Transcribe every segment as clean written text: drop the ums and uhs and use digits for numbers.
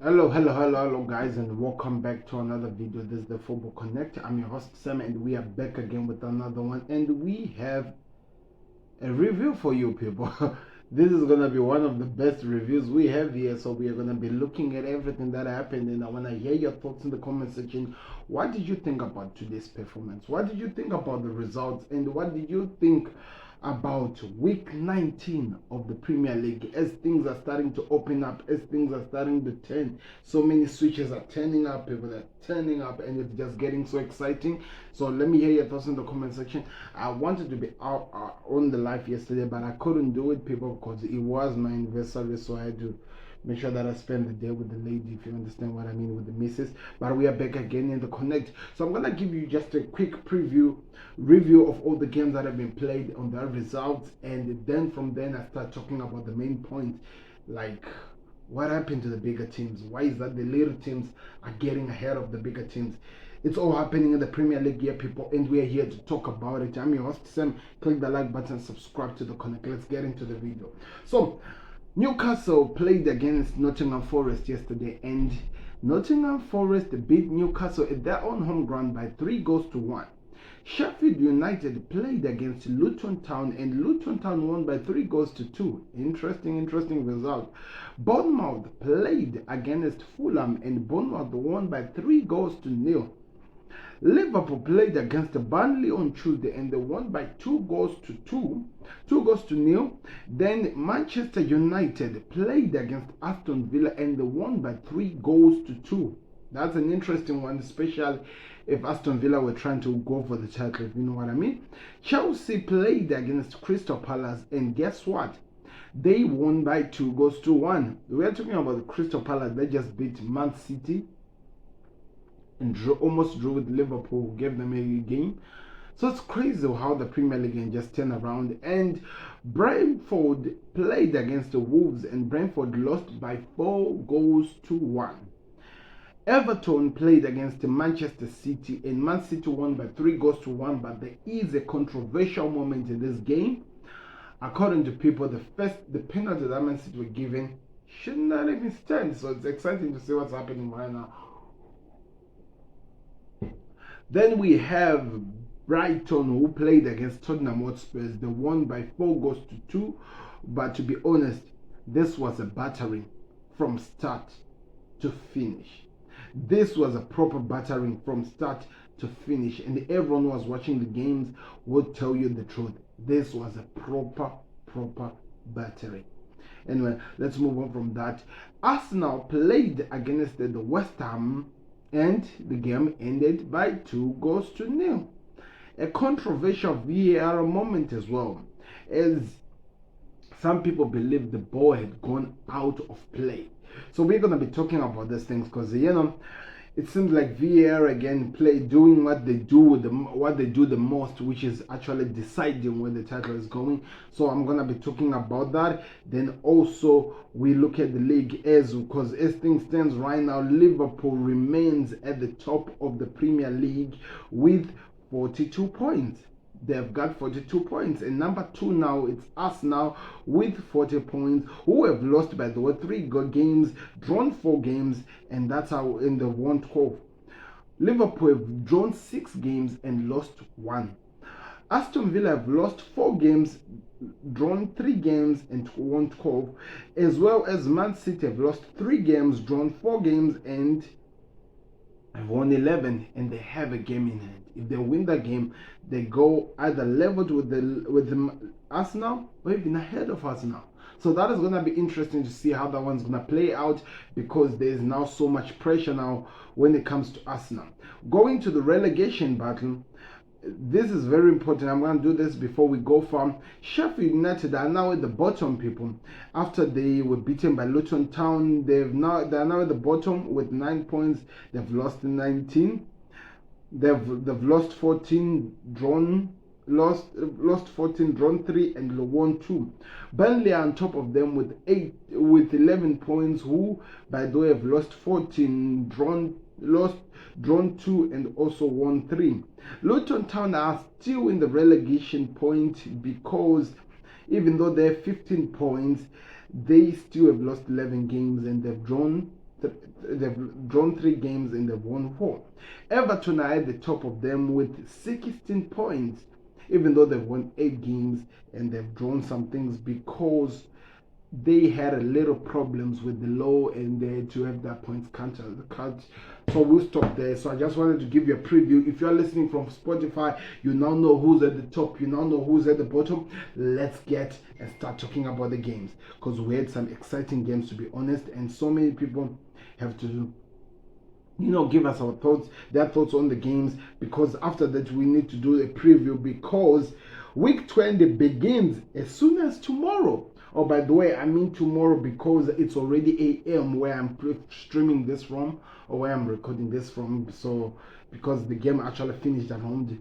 Hello guys, and welcome back to another video. This is the Football Connect. I'm your host Sam, and we are back again with another one, and we have a review for you people. This is gonna be one of the best reviews we have here. So we are gonna be looking at everything that happened, and I wanna hear your thoughts in the comment section. What did you think about today's performance? What did you think about the results, and what did you think about week 19 of the Premier League as things are starting to open up, as things are starting to turn? So many switches are turning up, people are turning up, and it's just getting so exciting. So let me hear your thoughts in the comment section. I wanted to be out on the live yesterday, but I couldn't do it, people, because it was my anniversary, so I had to make sure that I spend the day with the lady, if you understand what I mean, with the missus. But we are back again in the Connect. So I'm gonna give you just a quick review of all the games that have been played on their results, and then from then I start talking about the main points, like what happened to the bigger teams. Why is that the little teams are getting ahead of the bigger teams? It's all happening in the Premier League here, people, and we are here to talk about it. I'm your host Sam. Click the like button, subscribe to the Connect. Let's get into the video. So Newcastle played against Nottingham Forest yesterday, and Nottingham Forest beat Newcastle at their own home ground by 3-1. Sheffield United played against Luton Town, and Luton Town won by 3-2. Interesting result. Bournemouth played against Fulham, and Bournemouth won by 3-0. Liverpool played against Burnley on Tuesday, and they won by 2-0. Then Manchester United played against Aston Villa, and they won by 3-2. That's an interesting one, especially if Aston Villa were trying to go for the title, if you know what I mean. Chelsea played against Crystal Palace, and guess what? They won by 2-1. We are talking about the Crystal Palace. They just beat Man City and almost drew with Liverpool, gave them a game. So it's crazy how the Premier League can just turn around. And Brentford played against the Wolves, and Brentford lost by 4-1. Everton played against Manchester City, and Man City won by 3-1. But there is a controversial moment in this game. According to people, the penalty that Man City were given should not even stand. So it's exciting to see what's happening right now. Then we have Brighton, who played against Tottenham Hotspur. They won by 4-2. But to be honest, this was a battering from start to finish. This was a proper battering from start to finish. And everyone who was watching the games would tell you the truth. This was a proper battering. Anyway, let's move on from that. Arsenal played against the West Ham, and the game ended by 2-0. A controversial VAR moment as well, as some people believe the ball had gone out of play. So we're going to be talking about these things because, it seems like VAR again doing what they do the most, which is actually deciding where the title is going. So I'm gonna be talking about that. Then also we look at the league, because as things stands right now, Liverpool remains at the top of the Premier League with 42 points. They've got 42 points, and number 2 now, it's us now with 40 points, who have lost, by the way, 3 games, drawn 4 games, and that's how in the won 12. Liverpool have drawn 6 games and lost 1. Aston Villa have lost 4 games, drawn 3 games, and won 12, as well as Man City have lost 3 games, drawn 4 games, and have won 11, and they have a game in hand. If they win that game, they go either leveled with Arsenal or even ahead of Arsenal. So that is going to be interesting to see how that one's going to play out, because there is now so much pressure now when it comes to Arsenal. Going to the relegation battle, this is very important. I'm going to do this before we go from Sheffield United are now at the bottom, people. After they were beaten by Luton Town, they are now at the bottom with 9 points. They've lost 19. They've lost 14, drawn lost 14, drawn 3, and won 2. Burnley are on top of them with 11 points, who by the way have lost 14, drawn 2, and also won 3. Luton Town are still in the relegation point, because even though they have 15 points, they still have lost 11 games and they've drawn They've drawn 3 games and they've won 4. Everton are at the top of them with 16 points, even though they've won 8 games and they've drawn some things because they had a little problems with the law and they had to have their points cut. So we'll stop there. So I just wanted to give you a preview. If you're listening from Spotify, you now know who's at the top, you now know who's at the bottom. Let's get and start talking about the games, because we had some exciting games, to be honest, and so many people have to give us their thoughts on the games, because after that we need to do a preview, because week 20 begins as soon as tomorrow. Oh, by the way, I mean tomorrow because it's already AM where I'm streaming this from, or where I'm recording this from. So because the game actually finished around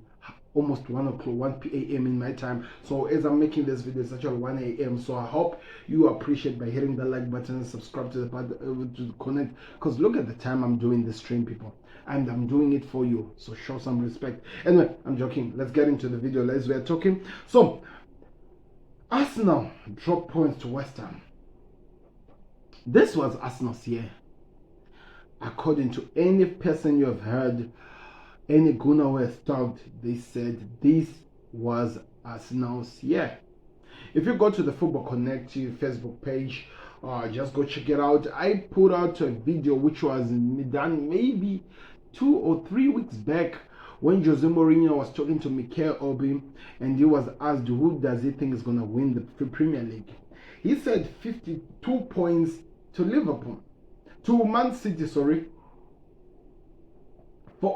almost 1 p.m. in my time. So as I'm making this video, it's actually 1 a.m. So I hope you appreciate by hitting the like button and subscribe to the connect, because look at the time I'm doing this stream, people, and I'm doing it for you. So show some respect. Anyway, I'm joking. Let's get into the video. We're talking. So Arsenal dropped points to West Ham. This was Arsenal's year. According to any person you have heard, any Gunnar who has talked, they said this was Arsenal's year. If you go to the Football Connect Facebook page, just go check it out. I put out a video which was done maybe 2 or 3 weeks back, when Jose Mourinho was talking to Mikel Obi, and he was asked who does he think is going to win the Premier League. He said 52 points to Liverpool, to Man City, sorry.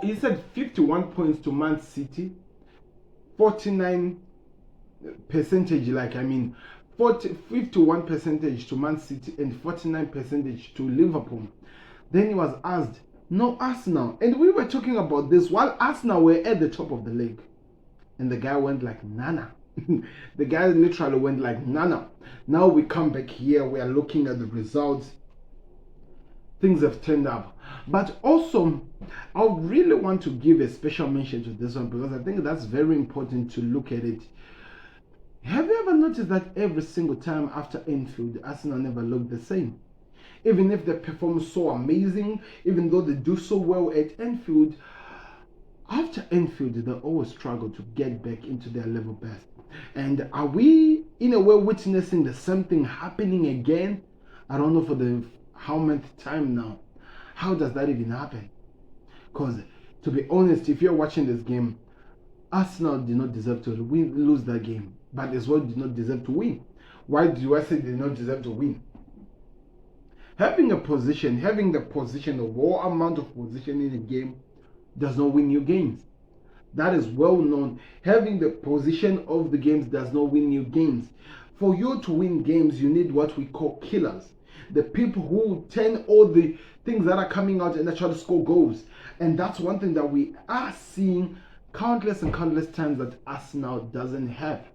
He said 51 points to Man City, 49 percentage, 51 percentage to Man City and 49 percentage to Liverpool. Then he was asked, no, Arsenal. And we were talking about this while Arsenal were at the top of the league. And the guy went like, nana. The guy literally went like, nana. Now we come back here. We are looking at the results. Things have turned up. But also, I really want to give a special mention to this one, because I think that's very important to look at it. Have you ever noticed that every single time after Anfield, Arsenal never looked the same? Even if they perform so amazing, even though they do so well at Anfield, after Anfield, they always struggle to get back into their level best. And are we, in a way, witnessing the same thing happening again? I don't know for the how many time now. How does that even happen? Because, to be honest, if you're watching this game, Arsenal did not deserve to lose that game, but as well did not deserve to win. Why do I say they did not deserve to win? Having the position, the raw amount of position in a game does not win you games. That is well known. Having the position of the games does not win you games. For you to win games, you need what we call killers. The people who turn all the things that are coming out and actually score goals. And that's one thing that we are seeing countless and countless times that Arsenal doesn't have.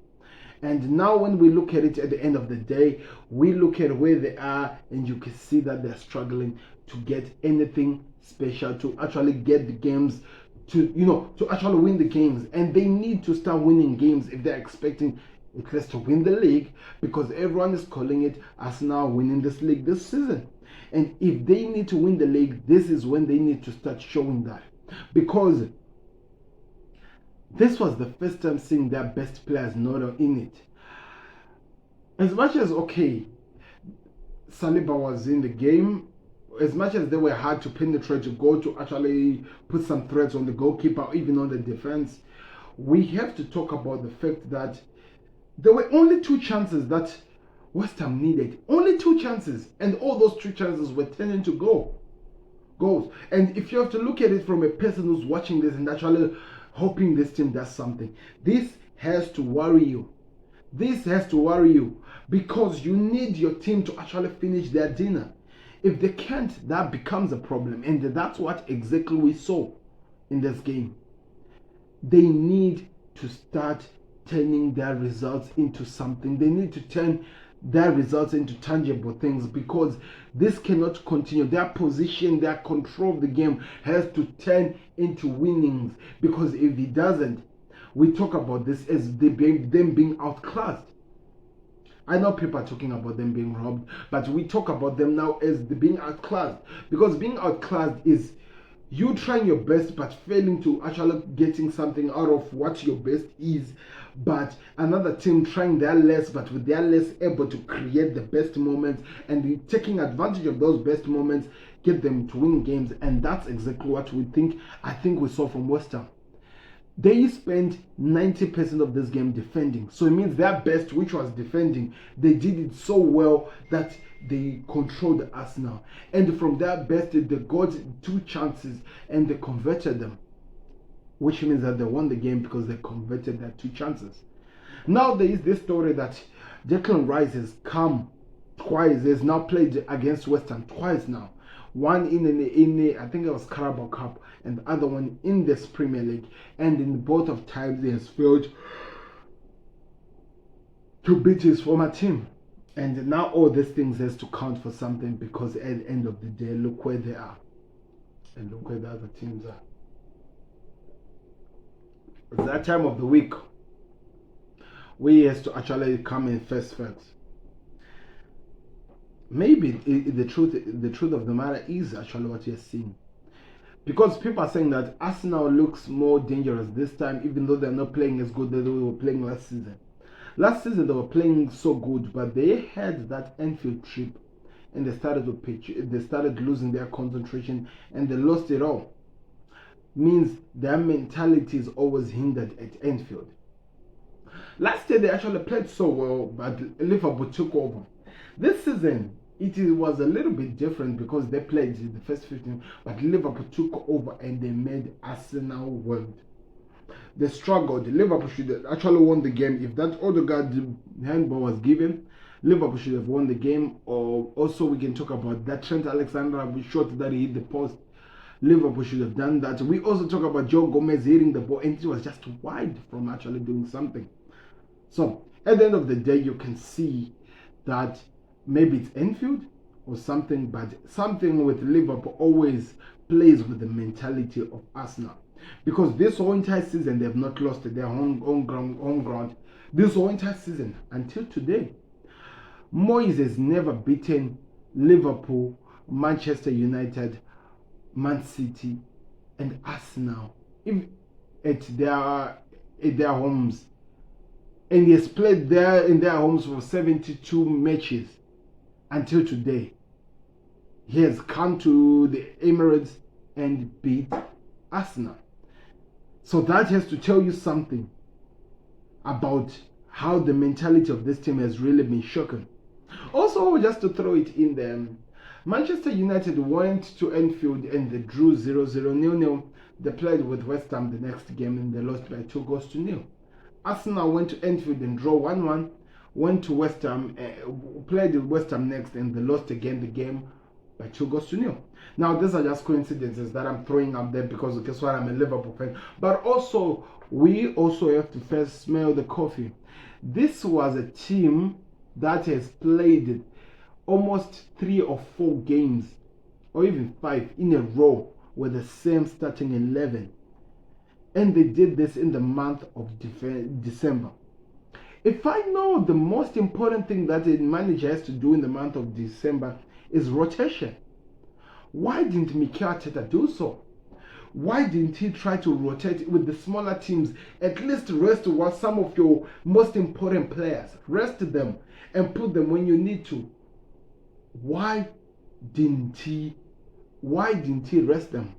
And now when we look at it at the end of the day, we look at where they are, and you can see that they're struggling to get anything special, to actually get the games, to actually win the games. And they need to start winning games if they're expecting at least to win the league, because everyone is calling it Arsenal winning this league this season. And if they need to win the league, this is when they need to start showing that, because this was the first time seeing their best players not in it. As much as, okay, Saliba was in the game, as much as they were hard to penetrate, to go to actually put some threats on the goalkeeper, even on the defense, we have to talk about the fact that there were only 2 chances that West Ham needed. Only 2 chances. And all those 2 chances were turned into goals. And if you have to look at it from a person who's watching this and actually hoping this team does something, this has to worry you. This has to worry you, because you need your team to actually finish their dinner. If they can't, that becomes a problem. And that's what exactly we saw in this game. They need to start turning their results into something. They need to turn their results into tangible things, because this cannot continue. Their position, their control of the game has to turn into winnings, because if it doesn't, we talk about this as them being outclassed. I know people are talking about them being robbed, but we talk about them now as being outclassed. Because being outclassed is you trying your best but failing to actually getting something out of what your best is, but another team trying their less but with their less able to create the best moments and taking advantage of those best moments, get them to win games. And that's exactly what I think we saw from West Ham. They spent 90% of this game defending. So it means their best, which was defending, they did it so well that they controlled Arsenal. And from their best, they got 2 chances and they converted them. Which means that they won the game because they converted their 2 chances. Now there is this story that Declan Rice has come twice. He's now played against West Ham twice now. One in I think it was Carabao Cup, and the other one in this Premier League. And in both of times he has failed to beat his former team. And now all these things has to count for something, because at the end of the day, look where they are. And look where the other teams are. It's that time of the week we has to actually come in first facts. Maybe the truth of the matter is actually what you're seeing, because people are saying that Arsenal looks more dangerous this time, even though they're not playing as good as they were playing last season. Last season they were playing so good, but they had that Anfield trip and they started losing their concentration and they lost it all. Means their mentality is always hindered at Anfield. Last year they actually played so well, but Liverpool took over. This season it was a little bit different because they played in the first 15, but Liverpool took over and they made Arsenal world. They struggled. Liverpool should have actually won the game. If that Odegaard handball was given, Liverpool should have won the game. Or also we can talk about that Trent Alexander shot that he hit the post. Liverpool should have done that. We also talk about Joe Gomez hitting the ball and it was just wide from actually doing something. So at the end of the day, you can see that maybe it's Anfield or something, but something with Liverpool always plays with the mentality of Arsenal. Because this whole entire season, they have not lost their home ground. This whole entire season, until today, Moyes has never beaten Liverpool, Manchester United, Man City, and Arsenal at their homes. And he has played there in their homes for 72 matches until today. He has come to the Emirates and beat Arsenal. So that has to tell you something about how the mentality of this team has really been shaken. Also, just to throw it in there, Manchester United went to Anfield and they drew 0-0. They played with West Ham the next game and they lost by 2-0. Arsenal went to Anfield and drew 1-1. Went to West Ham, played with West Ham next and they lost again the game by 2-0. Now these are just coincidences that I'm throwing up there because guess what, I'm a Liverpool fan. But also we also have to first smell the coffee. This was a team that has played almost 3 or 4 games or even 5 in a row with the same starting 11, and they did this in the month of December. If I know the most important thing that a manager has to do in the month of December is rotation, why didn't Mikel Arteta do so? Why didn't he try to rotate with the smaller teams? At least rest some of your most important players. Rest them and put them when you need to. Why didn't he rest them?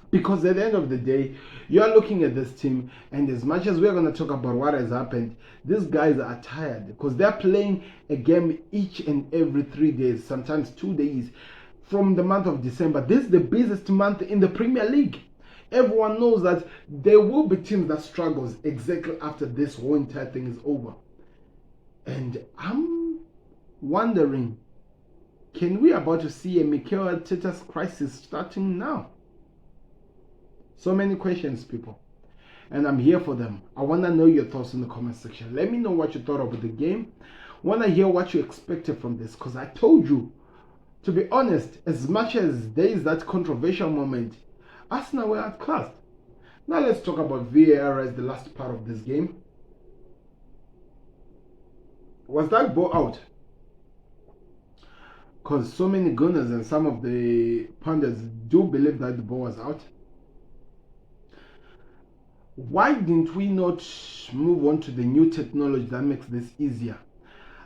Because at the end of the day, you are looking at this team, and as much as we're going to talk about what has happened, these guys are tired because they're playing a game each and every 3 days, sometimes 2 days from the month of December. This is the busiest month in the Premier League. Everyone knows that there will be teams that struggles exactly after this whole entire thing is over. And I'm wondering, can we about to see a Mikel Arteta's crisis starting now? So many questions, people, and I'm here for them. I want to know your thoughts in the comment section. Let me know what you thought of the game. I want to hear what you expected from this, because I told you, to be honest, as much as there is that controversial moment, Arsenal were outclassed. Now let's talk about VAR as the last part of this game. Was that ball out? Because so many Gunners and some of the pundits do believe that the ball was out. Why didn't we not move on to the new technology that makes this easier?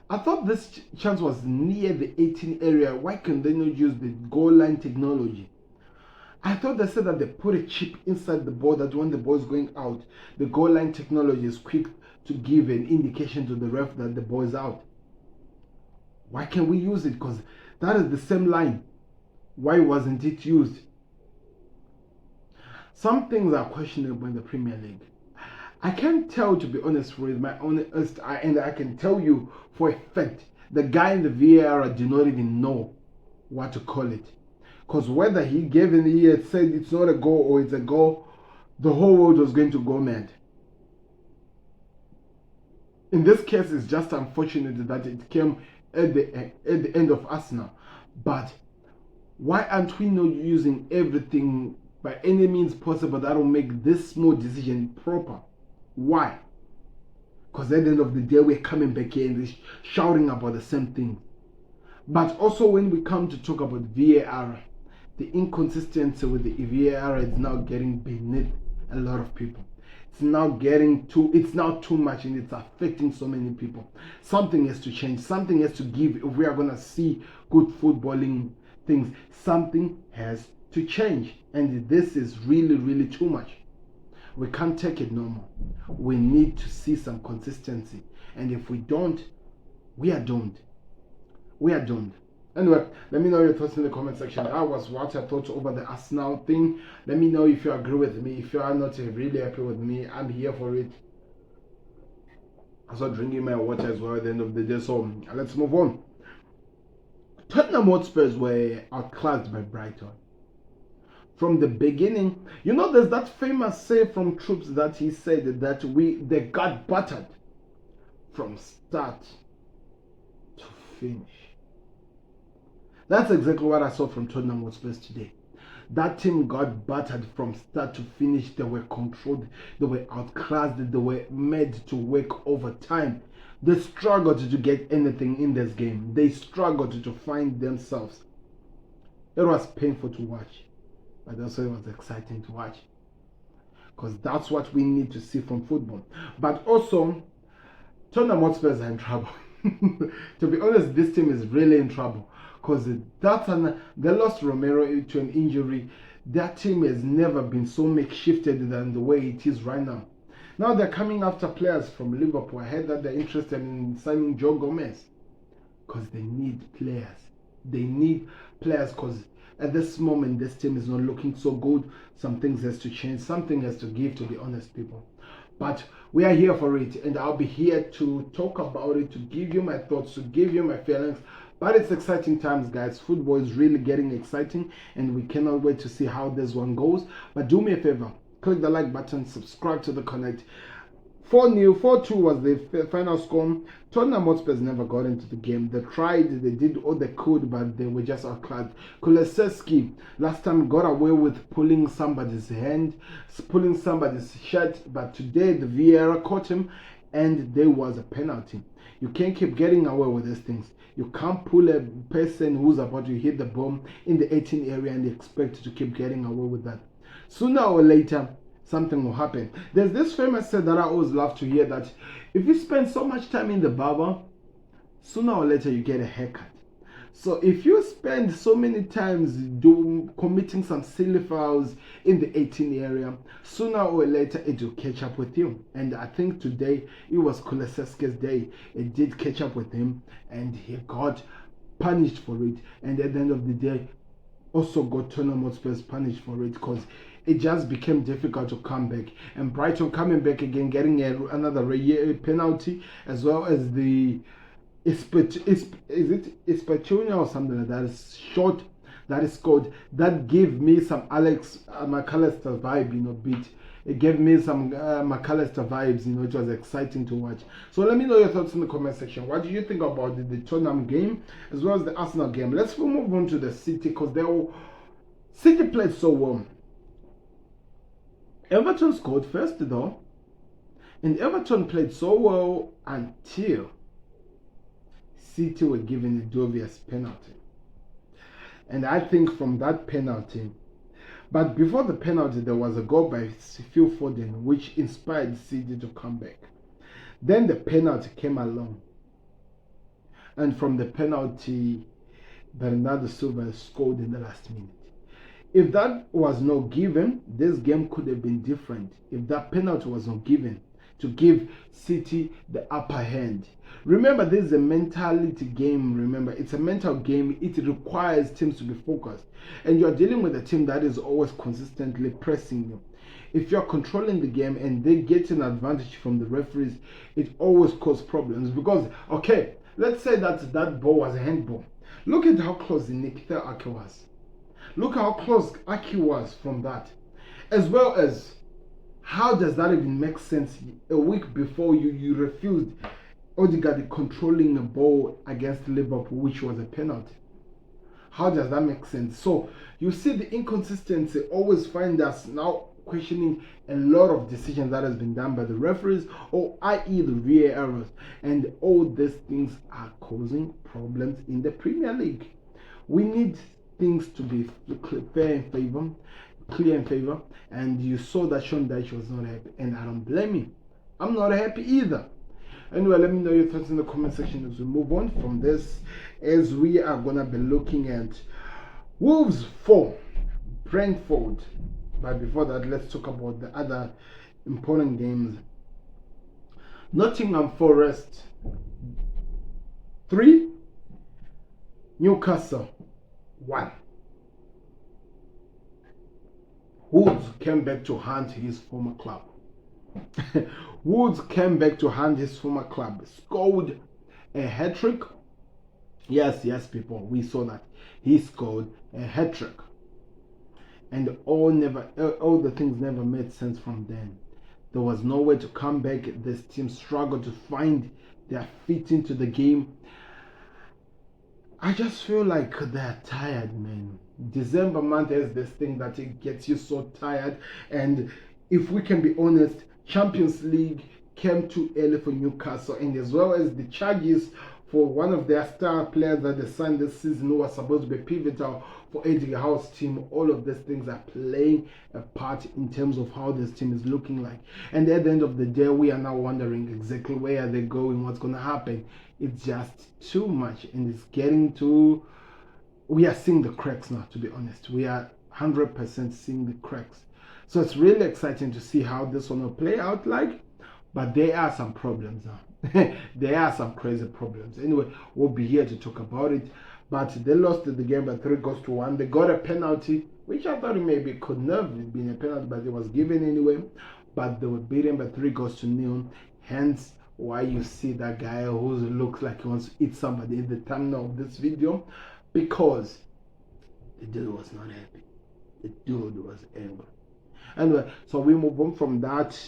I thought this chance was near the 18 area. Why can they not use the goal line technology? I thought they said that they put a chip inside the ball that when the ball is going out, the goal line technology is quick to give an indication to the ref that the ball is out. Why can't we use it? Because that is the same line. Why wasn't it used? Some things are questionable in the Premier League. I can't tell, to be honest, with my honest eye, and I can tell you for a fact, the guy in the VAR did not even know what to call it. Because whether he gave in the ear said it's not a goal or it's a goal, the whole world was going to go mad. In this case, it's just unfortunate that it came at the end of Arsenal. But why aren't we not using everything by any means possible that will make this small decision proper? Why? Because at the end of the day, we're coming back here and shouting about the same thing. But also when we come to talk about VAR, the inconsistency with the VAR is now getting beneath a lot of people. It's now too much, and it's affecting so many people. Something has to change. Something has to give. If we are going to see good footballing things, something has to change. And this is really, really too much. We can't take it no more. We need to see some consistency. And if we don't, we are doomed. We are doomed. Anyway, let me know your thoughts in the comment section. That was what I thought over the Arsenal thing. Let me know if you agree with me. If you are not really happy with me, I'm here for it. I start drinking my water as well at the end of the day. So let's move on. Tottenham Hotspurs were outclassed by Brighton. From the beginning, you know, there's that famous say from Troops that he said that they got battered from start to finish. That's exactly what I saw from Tottenham Hotspur today. That team got battered from start to finish. They were controlled, they were outclassed, they were made to work overtime. They struggled to get anything in this game. They struggled to find themselves. It was painful to watch, but also it was exciting to watch. Because that's what we need to see from football. But also, Tottenham Hotspurs are in trouble. To be honest, this team is really in trouble. Because they lost Romero to an injury. That team has never been so makeshifted than the way it is right now. Now they're coming after players from Liverpool. I heard that they're interested in signing Joe Gomez. Because they need players. They need players because at this moment, this team is not looking so good. Some things has to change. Something has to give, to be honest, people. But we are here for it. And I'll be here to talk about it, to give you my thoughts, to give you my feelings. But it's exciting times, guys. Football is really getting exciting. And we cannot wait to see how this one goes. But do me a favor. Click the like button. Subscribe to the Connect. 4-0, 4-2 was the final score. Tottenham Hotspurs never got into the game. They tried, they did all they could, but they were just outclassed. Kulusevski last time got away with pulling somebody's hand, pulling somebody's shirt, but today the VAR caught him and there was a penalty. You can't keep getting away with these things. You can't pull a person who's about to hit the bomb in the 18 area and expect to keep getting away with that. Sooner or later, something will happen. There's this famous saying that I always love to hear, that if you spend so much time in the barber, sooner or later you get a haircut. So if you spend so many times committing some silly fouls in the 18 area, sooner or later it will catch up with you. And I think today it was Kulusevski's day. It did catch up with him and he got punished for it. And at the end of the day, also got Tottenham Hotspur punished for it, because it just became difficult to come back. And Brighton coming back again, getting another penalty, as well as the Ispetunia or something like that is short, that is scored. That gave me some Alex McAllister vibe, beat. It gave me some McAllister vibes, it was exciting to watch. So let me know your thoughts in the comment section. What do you think about the Tottenham game as well as the Arsenal game? Let's move on to the City, because City played so well. Everton scored first though, and Everton played so well until City were given a dubious penalty. And I think from that penalty, but before the penalty, there was a goal by Phil Foden, which inspired City to come back. Then the penalty came along. And from the penalty, Bernardo Silva scored in the last minute. If that was not given, this game could have been different. If that penalty was not given to give City the upper hand. Remember, this is a mentality game. Remember, it's a mental game. It requires teams to be focused. And you're dealing with a team that is always consistently pressing you. If you're controlling the game and they get an advantage from the referees, it always causes problems. Because, okay, let's say that that ball was a handball. Look at how close Nikita Aki was. Look how close Aki was from that. As well as, how does that even make sense? A week before you refused Odegaard controlling a ball against Liverpool, which was a penalty. How does that make sense? So you see the inconsistency always find us now questioning a lot of decisions that has been done by the referees, or i.e. the VAR errors, and all these things are causing problems in the Premier League. We need things to be fair in favor, clear in favor, and you saw that Sean Dyche was not happy, and I don't blame him. I'm not happy either. Anyway, let me know your thoughts in the comment section as we move on from this, as we are gonna be looking at Wolves 4, Brentford. But before that, let's talk about the other important games. Nottingham Forest 3, Newcastle 1. Woods came back to hunt his former club. Woods came back to hunt his former club. Scored a hat-trick. Yes, people, we saw that. He scored a hat-trick. And all the things never made sense from then. There was no way to come back. This team struggled to find their feet into the game. I just feel like they're tired, man. December month is this thing that it gets you so tired. And if we can be honest, Champions League came too early for Newcastle, and as well as the charges for one of their star players that they signed this season who was supposed to be pivotal for Eddie Howe's team. All of these things are playing a part in terms of how this team is looking like. And at the end of the day, we are now wondering exactly where are they going, what's going to happen. It's just too much, and it's getting to... We are seeing the cracks now, to be honest. We are 100% seeing the cracks. So it's really exciting to see how this one will play out like. But there are some problems now. There are some crazy problems. Anyway, we'll be here to talk about it. But they lost the game by 3-1. They got a penalty, which I thought maybe could not have been a penalty, but it was given anyway. But they were beaten by 3-0. Hence why you see that guy who looks like he wants to eat somebody in the thumbnail of this video. Because the dude was not happy. The dude was angry. Anyway, so we move on from that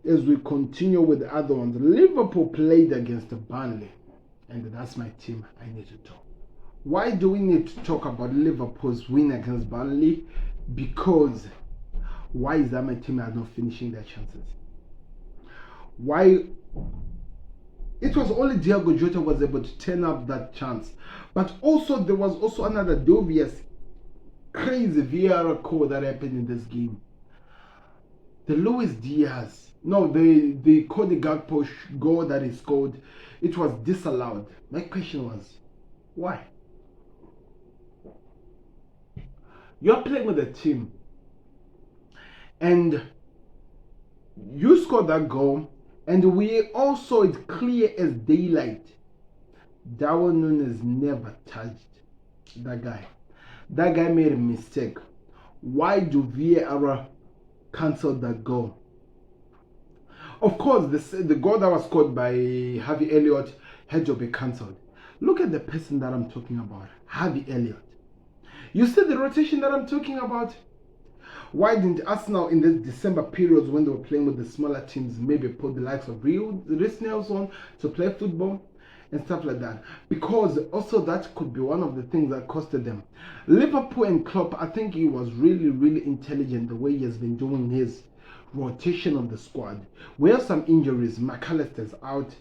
as we continue with the other ones. Liverpool played against Burnley, and that's my team I need to talk. Why do we need to talk about Liverpool's win against Burnley? Because why is that my team are not finishing their chances? Why? It was only Diogo Jota was able to turn up that chance, but also there was also another dubious, crazy VAR call that happened in this game. The the Cody Gakpo goal that he scored, it was disallowed. My question was, why? You're playing with a team, and you scored that goal, and we all saw it clear as daylight. Darwin Núñez never touched that guy. That guy made a mistake. Why do VAR cancel that goal? Of course, the goal that was scored by Harvey Elliott had to be cancelled. Look at the person that I'm talking about, Harvey Elliott. You see the rotation that I'm talking about? Why didn't Arsenal in the December periods when they were playing with the smaller teams maybe put the likes of Reece Nelson to play football and stuff like that? Because also that could be one of the things that costed them. Liverpool and Klopp, I think he was really, really intelligent the way he has been doing his rotation of the squad. We have some injuries. McAllister's out.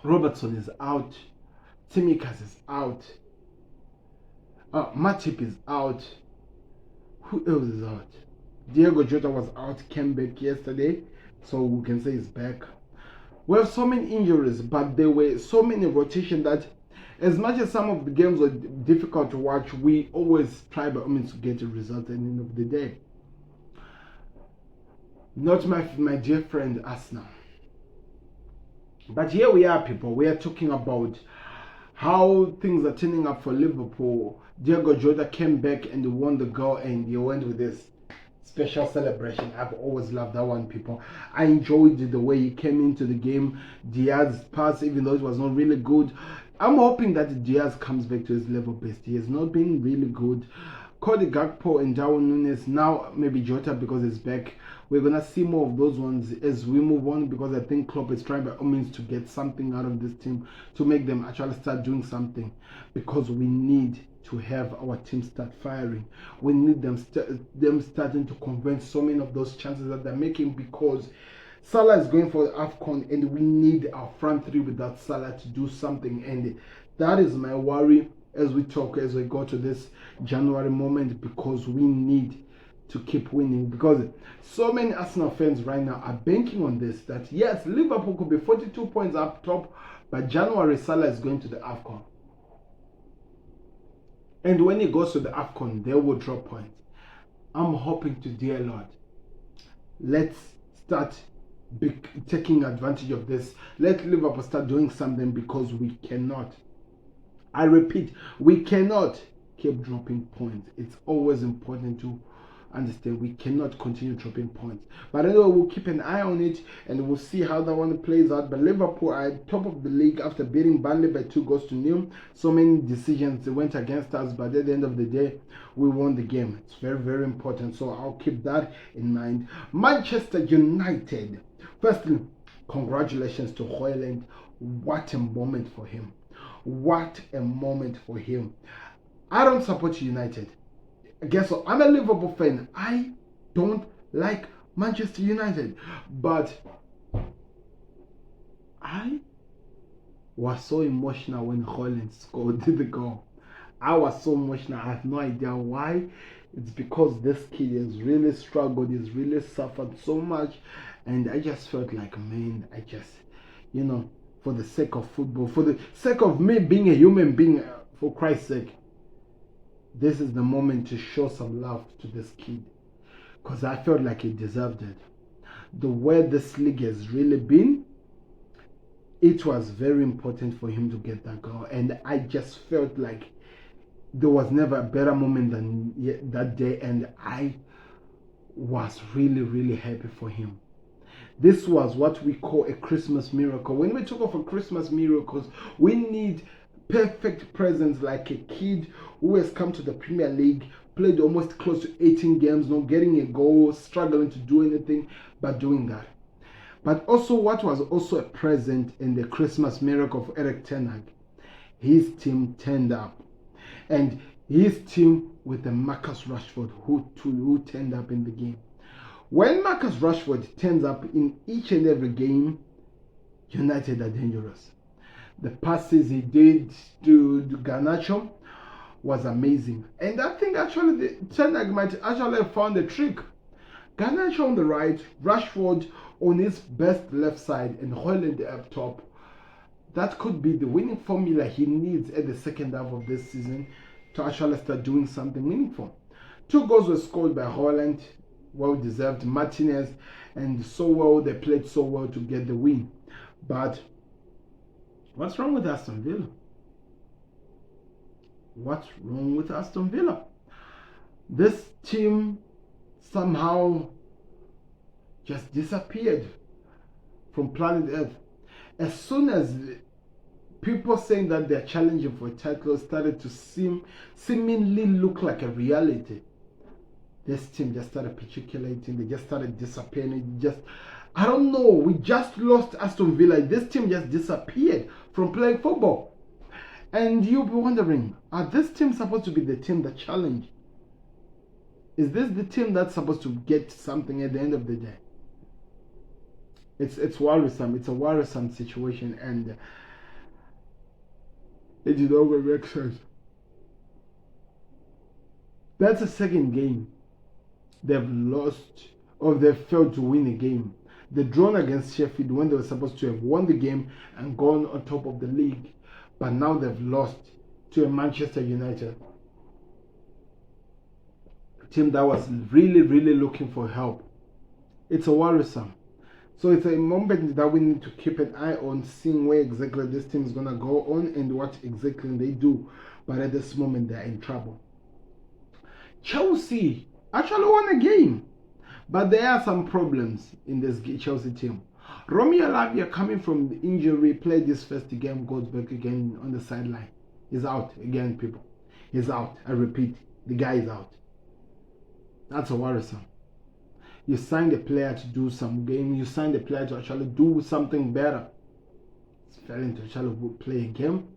Robertson is out. Tsimikas is out. Matip is out. Who else is out? Diego Jota was out, came back yesterday, so we can say he's back. We have so many injuries, but there were so many rotation that as much as some of the games were difficult to watch, we always try by all means to get a result at the end of the day. Not my dear friend Arsenal. But here we are, people. We are talking about how things are turning up for Liverpool. Diego Jota came back and won the goal, and he went with this special celebration. I've always loved that one, people. I enjoyed the way he came into the game. Diaz's pass, even though it was not really good. I'm hoping that Diaz comes back to his level best. He has not been really good. Cody Gakpo and Darwin Núñez, now maybe Jota because he's back. We're going to see more of those ones as we move on, because I think Klopp is trying by all means to get something out of this team, to make them actually start doing something, because we need to have our team start firing. We need them starting to convert so many of those chances that they're making, because Salah is going for the AFCON and we need our front three without Salah to do something, and that is my worry as we go to this January moment, because we need to keep winning, because so many Arsenal fans right now are banking on this, that yes, Liverpool could be 42 points up top, but January Salah is going to the AFCON. And when he goes to the AFCON, they will drop points. I'm hoping to, dear Lord, let's start taking advantage of this. Let Liverpool start doing something, because we cannot, I repeat, we cannot keep dropping points. It's always important to understand we cannot continue dropping points. But anyway, we'll keep an eye on it and we'll see how that one plays out. But Liverpool are at top of the league after beating Burnley by 2-0. So many decisions went against us, but at the end of the day, we won the game. It's very, very important. So I'll keep that in mind. Manchester United. Firstly, congratulations to Højlund. What a moment for him. What a moment for him. I don't support United. Guess what? I'm a Liverpool fan. I don't like Manchester United. But I was so emotional when Højlund scored the goal. I was so emotional. I have no idea why. It's because this kid has really struggled. He's really suffered so much. And I just felt like, man, I just, for the sake of football, for the sake of me being a human being, for Christ's sake, this is the moment to show some love to this kid, because I felt like he deserved it. The way this league has really been, it was very important for him to get that goal, and I just felt like there was never a better moment than that day, and I was really, really happy for him. This was what we call a Christmas miracle. When we talk of a Christmas miracles, we need perfect presence, like a kid who has come to the Premier League, played almost close to 18 games, not getting a goal, struggling to do anything, but doing that. But also, what was also a present in the Christmas miracle of Erik ten Hag, his team turned up, and his team with the Marcus Rashford who turned up in the game. When Marcus Rashford turns up in each and every game, United are dangerous. The passes he did to Garnacho was amazing. And I think actually Ten Hag might actually have found a trick. Garnacho on the right, Rashford on his best left side, and Højlund up top. That could be the winning formula he needs at the second half of this season to actually start doing something meaningful. 2 goals were scored by Højlund, well deserved. Martinez, and they played so well to get the win. But what's wrong with Aston Villa? What's wrong with Aston Villa? This team somehow just disappeared from planet Earth. As soon as people saying that they're challenging for a title started to seemingly look like a reality, this team just started petriculating. They just started disappearing. I don't know. We just lost Aston Villa. This team just disappeared from playing football. And you'll be wondering, are this team supposed to be the team that challenge? Is this the team that's supposed to get something at the end of the day? It's worrisome. It's a worrisome situation. And It did not make sense. That's the second game they've lost, or they've failed to win a game. They drawn against Sheffield when they were supposed to have won the game and gone on top of the league, but now they've lost to a Manchester United team that was really, really looking for help. It's a worrisome. So it's a moment that we need to keep an eye on, seeing where exactly this team is going to go on and what exactly they do. But at this moment, they're in trouble. Chelsea actually won a game, but there are some problems in this Chelsea team. Romeo Lavia, coming from the injury, played this first game, goes back again on the sideline. He's out again, people. He's out. I repeat, the guy is out. That's a worrisome. You signed a player to do some game. You signed a player to actually do something better. He's failing to actually play a game,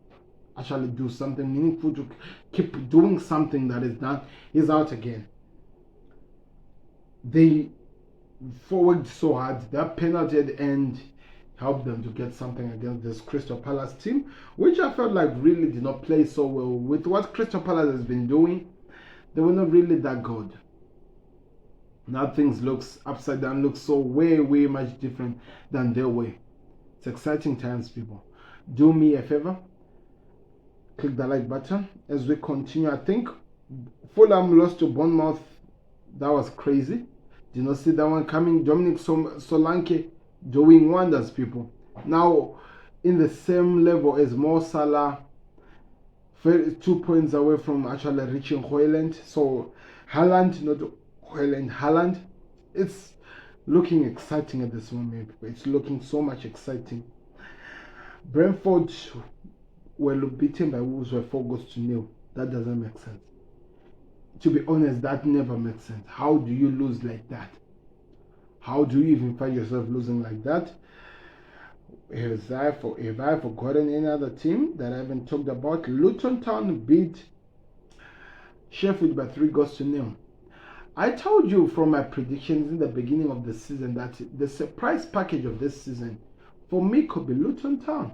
actually do something meaningful, to keep doing something that is done. He's out again. They worked so hard. That penalty at the end helped them to get something against this Crystal Palace team, which I felt like really did not play so well. With what Crystal Palace has been doing, they were not really that good. Now things looks upside down, looks so way much different than their way. It's exciting times, people. Do me a favor, click the like button as we continue. I think Fulham lost to Bournemouth. That was crazy. Did not see that one coming. Dominic Solanke doing wonders, people. Now in the same level as Mo Salah, 2 points away from actually reaching Hoyland. So Haaland, not Haaland. It's looking exciting at this moment, people. It's looking so much exciting. Brentford were beaten by Wolves by 4 goals to 0. That doesn't make sense. To be honest, that never makes sense. How do you lose like that? How do you even find yourself losing like that? Have I forgotten any other team that I haven't talked about? Luton Town beat Sheffield by 3 goals to 0. I told you from my predictions in the beginning of the season that the surprise package of this season for me could be Luton Town.